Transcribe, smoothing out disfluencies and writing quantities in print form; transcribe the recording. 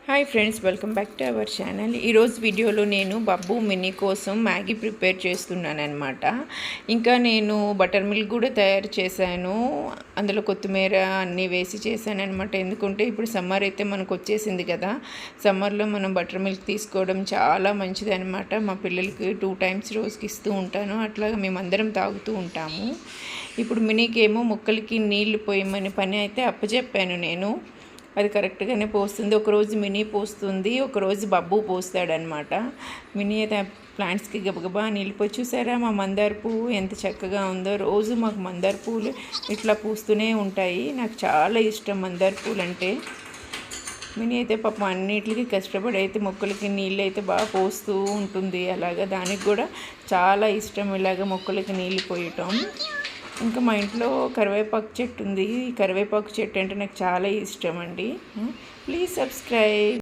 Hi friends, welcome back to our channel. ఈరోజు వీడియోలో నేను బబ్బు మినీ కోసం మ్యాగీ ప్రిపేర్ చేస్తున్నాను అనమాట. ఇంకా నేను బటర్ మిల్క్ కూడా తయారు చేశాను. అందులో కొత్తిమీర అన్నీ వేసి చేశాను అనమాట. ఎందుకంటే ఇప్పుడు సమ్మర్ అయితే మనకు వచ్చేసింది కదా. సమ్మర్లో మనం బటర్ మిల్క్ తీసుకోవడం చాలా మంచిది అనమాట. మా పిల్లలకి 2 times రోజుకి ఇస్తూ ఉంటాను. అట్లాగా మేమందరం తాగుతూ ఉంటాము. ఇప్పుడు మినీకి ఏమో మొక్కలకి నీళ్లు పోయమని పని అయితే అప్పచెప్పాను నేను. అది కరెక్ట్గానే పోస్తుంది. ఒకరోజు మినీ పోస్తుంది, ఒకరోజు బబ్బు పోస్తాడనమాట. మినీ అయితే ప్లాంట్స్కి గబగబా నీళ్ళు పోయి చూసారా మా మందార పువ్వు ఎంత చక్కగా ఉందో. రోజు మాకు మందార పువ్వులు ఇట్లా పూస్తూనే ఉంటాయి. నాకు చాలా ఇష్టం మందార పువ్వులు అంటే. మినీ అయితే పాపం అన్నిటికీ కష్టపడి అయితే మొక్కలకి నీళ్ళు అయితే బాగా పోస్తూ ఉంటుంది. అలాగా దానికి కూడా చాలా ఇష్టం ఇలాగ మొక్కలకి నీళ్ళు పోయటం. ఇంకా మా ఇంట్లో కరివేపాకు చెట్టు ఉంది. ఈ కరివేపాకు చెట్టు అంటే నాకు చాలా ఇష్టం అండి. Please subscribe.